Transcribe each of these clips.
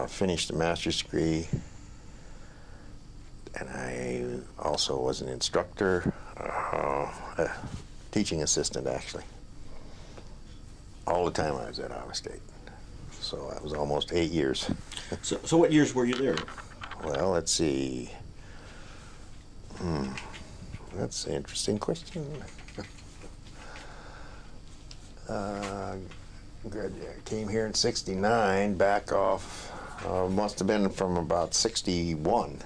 finished a master's degree, and I also was an instructor, a teaching assistant actually, all the time I was at Iowa State. So that was almost 8 years. So what years were you there? Well, let's see. That's an interesting question. Came here in '69, back off, must have been from about '61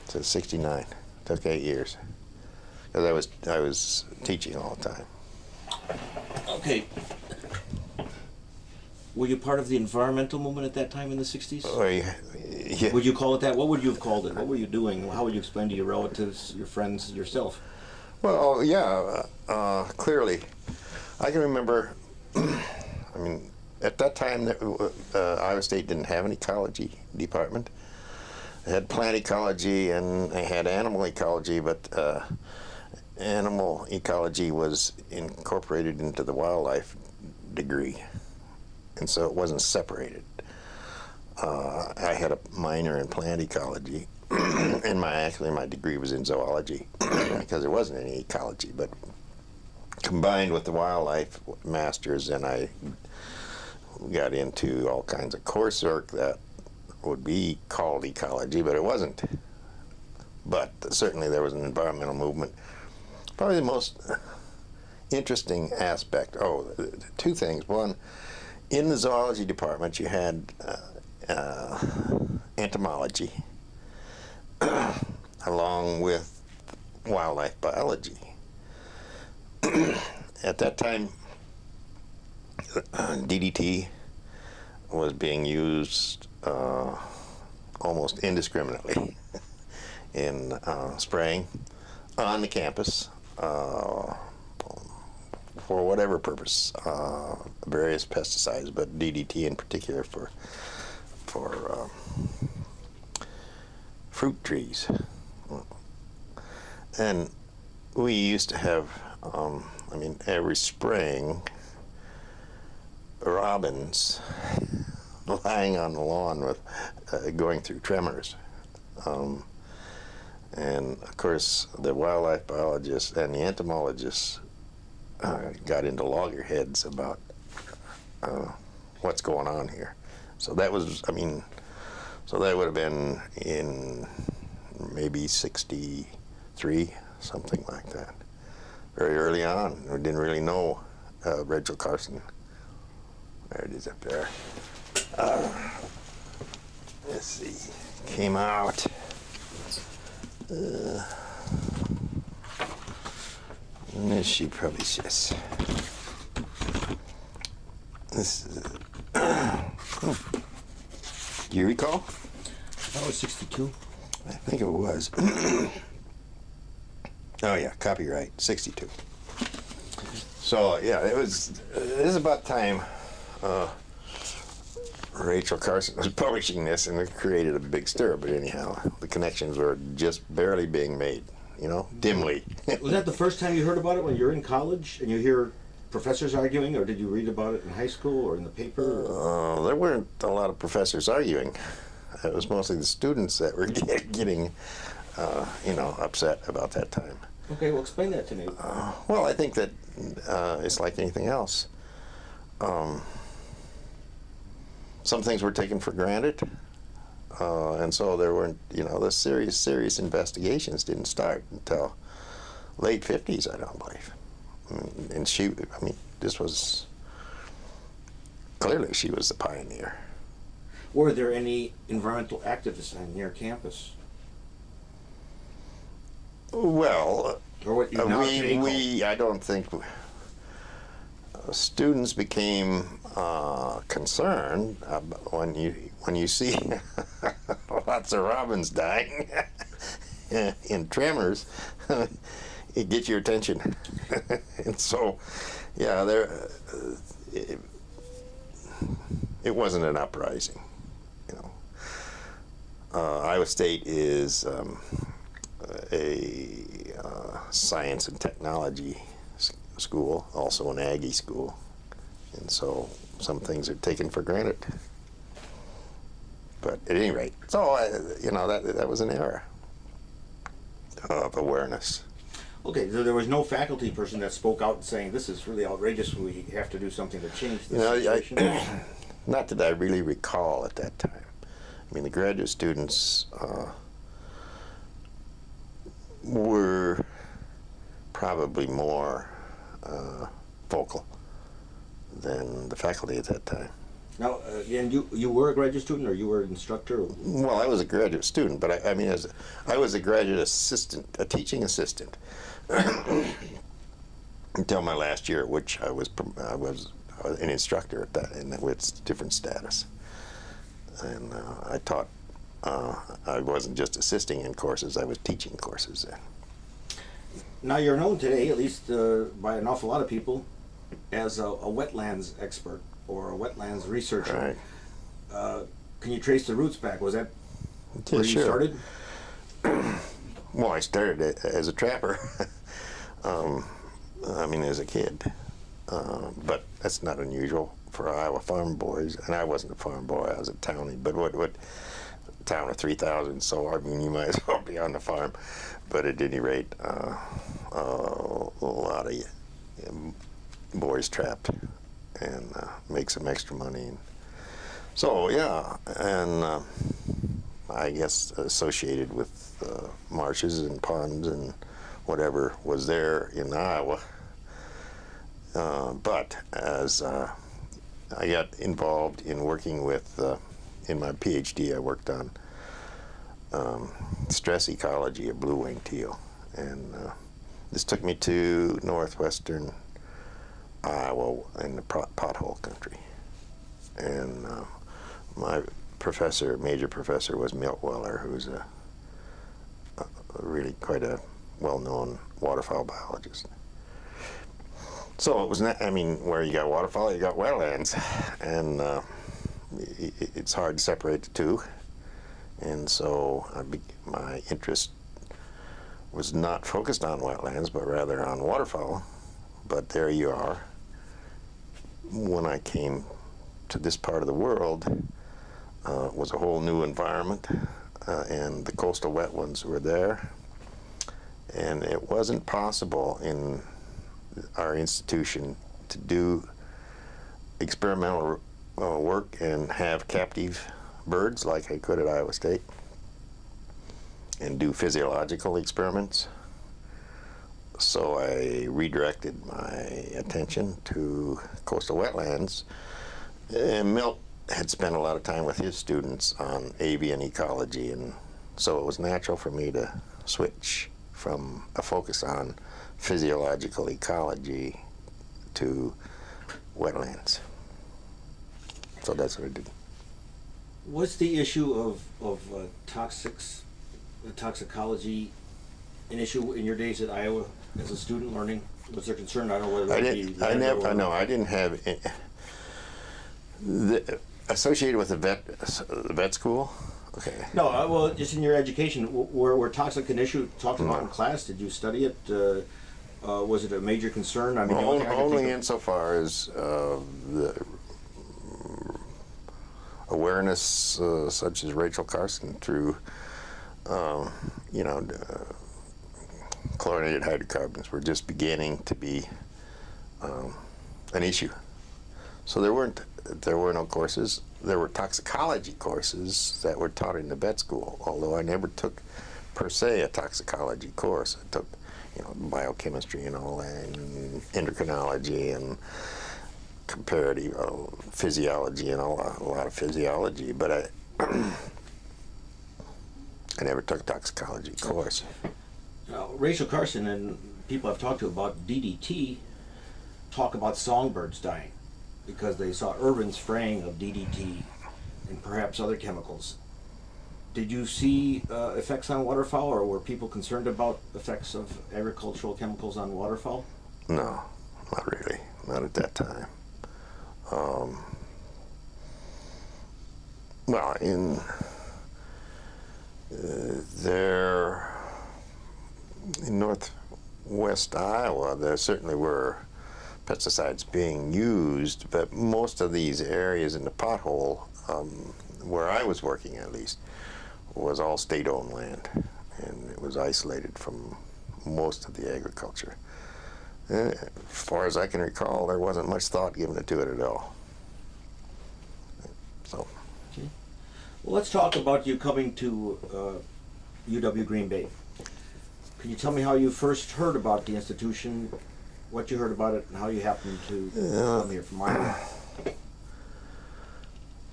to '69. Took 8 years. Because I was teaching all the time. Okay. Were you part of the environmental movement at that time in the 60s? Yeah. Would you call it that? What would you have called it? What were you doing? How would you explain to your relatives, your friends, yourself? Well, yeah, clearly. I can remember, I mean, at that time, Iowa State didn't have an ecology department. It had plant ecology and they had animal ecology, but animal ecology was incorporated into the wildlife degree, and so it wasn't separated. I had a minor in plant ecology, and my degree was in zoology because there wasn't any ecology, but combined with the wildlife masters, and I got into all kinds of coursework that would be called ecology, but it wasn't. But certainly there was an environmental movement. Probably the most interesting aspect, two things. One, in the zoology department you had entomology along with wildlife biology. At that time, DDT was being used almost indiscriminately in spraying on the campus for whatever purpose, various pesticides, but DDT in particular for fruit trees. And we used to have, every spring, robins lying on the lawn with going through tremors. And of course, the wildlife biologists and the entomologists got into loggerheads about what's going on here. So that was, so that would have been in maybe '63, something like that. Very early on, we didn't really know Rachel Carson. There it is up there. Let's see, came out. And this she probably says. This is. Do you recall? That was 62. I think it was. Oh yeah, copyright, 62. So yeah, this is about time Rachel Carson was publishing this, and it created a big stir. But anyhow, the connections were just barely being made, dimly. Was that the first time you heard about it, when you're in college and you hear professors arguing, or did you read about it in high school or in the paper? There weren't a lot of professors arguing. It was mostly the students that were getting, upset about that time. Okay, well, explain that to me. Well, I think that it's like anything else. Some things were taken for granted, and so there weren't, the serious investigations didn't start until late '50s, I don't believe. And this was, clearly she was the pioneer. Were there any environmental activists on your campus? Well, or what you now today I don't think students became concerned when you see lots of robins dying in tremors. It gets your attention. And so, yeah, it wasn't an uprising, Iowa State is a science and technology school, also an Aggie school, and so some things are taken for granted. But at any rate, so you know, that was an era of awareness. Okay, so there was no faculty person that spoke out saying, this is really outrageous, we have to do something to change this situation? Not that I really recall at that time. I mean, the graduate students were probably more vocal than the faculty at that time. Now, and you were a graduate student, or you were an instructor? Well, I was a graduate student, but I mean, I was a graduate assistant, a teaching assistant, until my last year, which I was an instructor at that, and with different status. And I taught. I wasn't just assisting in courses; I was teaching courses then. Now, you're known today, at least by an awful lot of people, as a wetlands expert or a wetlands researcher. Right. Can you trace the roots back? Was that Yeah, where sure. you started? Well, I started as a trapper. I mean, as a kid. But that's not unusual for Iowa farm boys. And I wasn't a farm boy, I was a townie. But what town of 3,000, so I mean, you might as well be on the farm. But at any rate, a lot of boys trapped and make some extra money. So, yeah, and I guess associated with marshes and ponds and whatever was there in Iowa. But as I got involved in working with, in my PhD, I worked on stress ecology of blue-winged teal. And this took me to northwestern Iowa in the pothole country. And my professor, major professor, was Milt Weller, who's a really quite a well-known waterfowl biologist. So it was not, I mean, where you got waterfowl, you got wetlands, and it's hard to separate the two. And so my interest was not focused on wetlands, but rather on waterfowl. But there you are. When I came to this part of the world, it was a whole new environment, and the coastal wetlands were there. And it wasn't possible in our institution to do experimental work and have captive birds like I could at Iowa State and do physiological experiments. So I redirected my attention to coastal wetlands. And Milt had spent a lot of time with his students on avian ecology, and so it was natural for me to switch from a focus on physiological ecology to wetlands. So that's what I did. Was the issue of toxicology an issue in your days at Iowa as a student learning? Was there concern? I don't know whether I didn't have associated with the vet school. Okay. No, well, just in your education, were toxic an issue talked about in class? Did you study it? Was it a major concern? I mean, only insofar as the awareness, such as Rachel Carson, through chlorinated hydrocarbons were just beginning to be an issue. So there were no courses. There were toxicology courses that were taught in the vet school, although I never took per se a toxicology course. I took biochemistry and all that, and endocrinology and comparative physiology and a lot of physiology, but I never took a toxicology course. Now, Rachel Carson and people I've talked to about DDT talk about songbirds dying because they saw urban spraying of DDT and perhaps other chemicals. Did you see effects on waterfowl, or were people concerned about effects of agricultural chemicals on waterfowl? No, not really. Not at that time. Well, in northwest Iowa, there certainly were pesticides being used, but most of these areas in the pothole, where I was working at least, was all state-owned land, and it was isolated from most of the agriculture. And as far as I can recall, there wasn't much thought given to it at all. So. Okay. Well, let's talk about you coming to UW Green Bay. Can you tell me how you first heard about the institution, what you heard about it, and how you happened to come here from Iowa?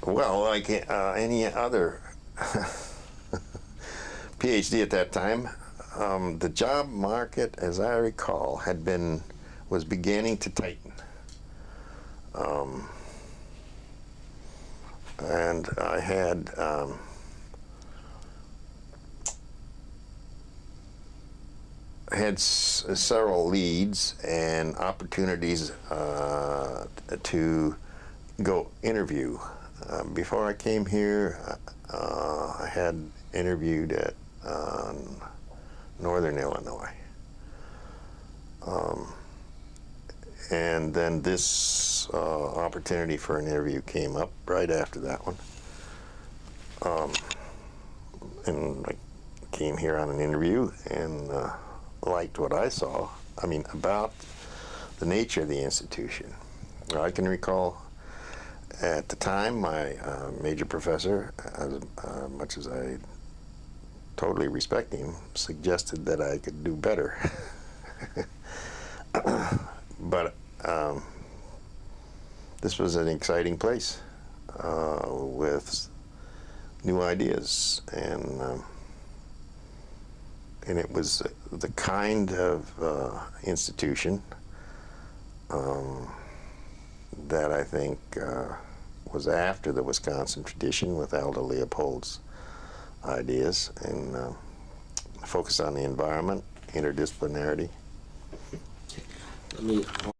Well, like any other PhD at that time, the job market, as I recall, was beginning to tighten. And I had several leads and opportunities to go interview. Before I came here, I had interviewed at Northern Illinois. And then this opportunity for an interview came up right after that one. And I came here on an interview and liked what I saw. I mean, about the nature of the institution. I can recall at the time my major professor, as much as I totally respect him, suggested that I could do better. But this was an exciting place with new ideas, and it was the kind of institution that I think was after the Wisconsin tradition with Aldo Leopold's ideas, and focused on the environment, interdisciplinarity. Let me